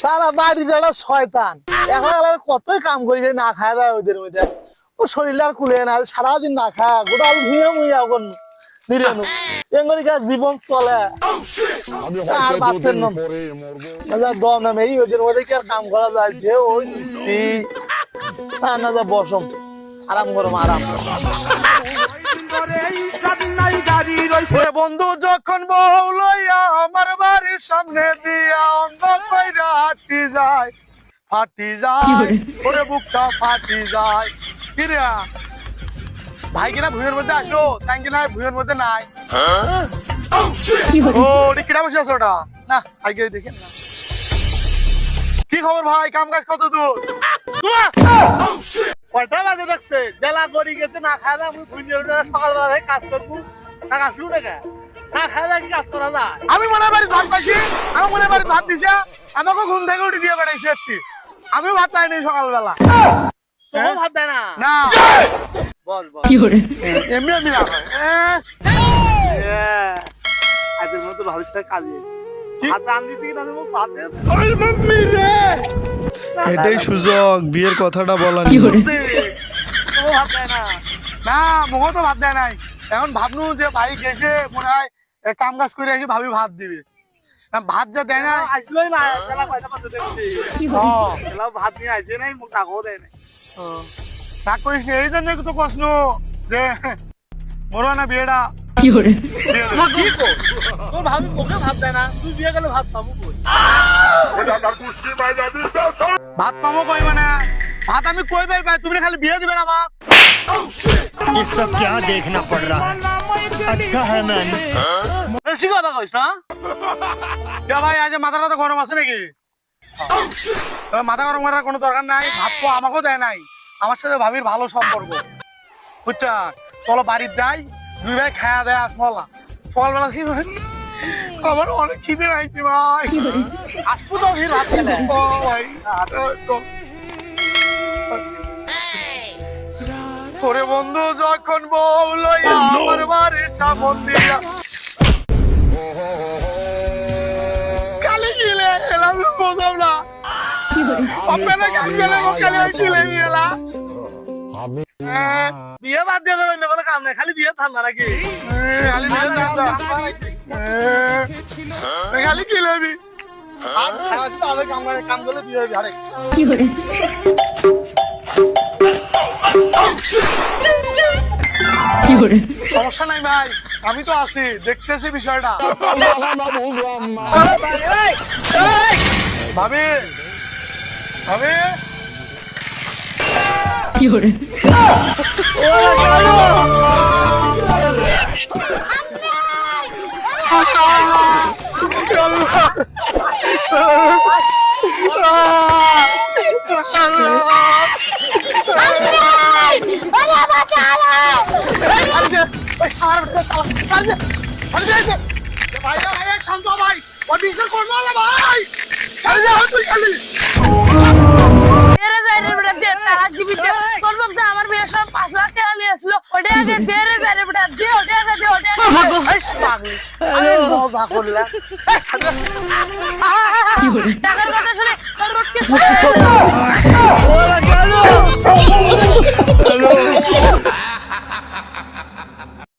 সারা বাড়ি যারা শয়তান এখন কতই কাম করি না খায় দেয় ওদের মধ্যে ও শরীর আর কুলে না সারাদিন না খায় গোটা ভুঁয়ে মুইয়া নিরানু এঙ্গলিকা জীবন চলে আর বাচ্চের দম নামে এই ওদের মধ্যে কি আর কাম করা যায় যে ওই না যা বসম আরাম করম আরাম বন্ধু যখন বউ লইয়া আমার বাড়ির সামনে দিয়া অন্ধ কইরা ফাটি যায় ওরে বুকটা ফাটি যায় কিরে ভাই কিনা ভুঁয়ের মধ্যে আসলো তাই কিনা ভুঁয়ের মধ্যে নাই ও কিনা বসে আছে ওটা না ভাইকে দেখেন না কি খবর ভাই কাম কাজ কত দূর কয়টা বাজে দেখছে বেলা করি গেছে না খায় না সকালবেলা কাজ করবো না কাজলু না খায় না কি কাজ করা যায় আমি মনে বাড়ি ভাত পাইছি আমি মনে বাড়ি ভাত দিছে আমাকে ঘুম থেকে উঠে দিয়ে বেড়াইছি একটি আমিও ভাত পাইনি সকালবেলা তোমার ভাত দেয় না না বল বল কি করে এমনি এমনি না আজের মতো ভাবিস না কাজে ভাত আনবি কি না আমি ভাত দে ওই মাম্মি রে এটাই সুযোগ বিয়ের কথাটা বলার ভাত দেয় না না মোহ তো ভাত দেয় নাই এখন ভাবনু যে ভাই গেছে মনে হয় কাম কাজ করে এসে ভাবি ভাত দিবে ভাত যা দেয় না আসলোই না ভাত নিয়ে আসে নাই মুখ টাকাও দেয় না রাগ করিস এই জন্য তো প্রশ্ন যে মরো না বিয়েটা তোর ভাবি ওকে ভাত দেয় না তুই বিয়ে গেলে ভাত পাবো কই ভাত পাবো কই মানে ভাত আমি কই পাই তুমি খালি বিয়ে দিবে না মা ये सब क्या देखना पड़ रहा है अच्छा है मैन বেশি কথা কইস না কে ভাই আজ মাথাটা তো গরম আছে নাকি মাথা গরম করার কোনো দরকার নাই ভাত তো আমাকেও দেয় নাই আমার সাথে ভাবির ভালো সম্পর্ক বুঝছা চলো বাড়ির যাই দুই ভাই খায়া দেয় আসমলা সকালবেলা কি আমার অনেক খিদে নাইছে ভাই আসবো তো ভাত খেলে ও ভাই চল ওরে বন্ধু যখন বউ লইয়া আমার বাড়ির সামন দিয়া কালি গিলে এলাম বোঝাম না আপনারা কালি গেলে কালি গিলে গেলা বিয়ে বাদ দিয়ে দেবেন কোনো কাম নাই খালি বিয়ে থাম না নাকি খালি বিয়ে থাম খালি গিলেবি আর তাহলে কাম করলে বিয়ে হবে আরে কি করে সমস্যা নাই ভাই আমি তো আছি দেখতেছি বিষয়টা ভাবি ভাবি কি করে শান্ত ভাই অডিশন করবো না ভাই তুই খালি আমার বিয়ের সময় 5 লাখ টাকা নিয়েছিল ওটা আগে দে রে বেটা দে ওটা আগে দে ওটা মজা করলাম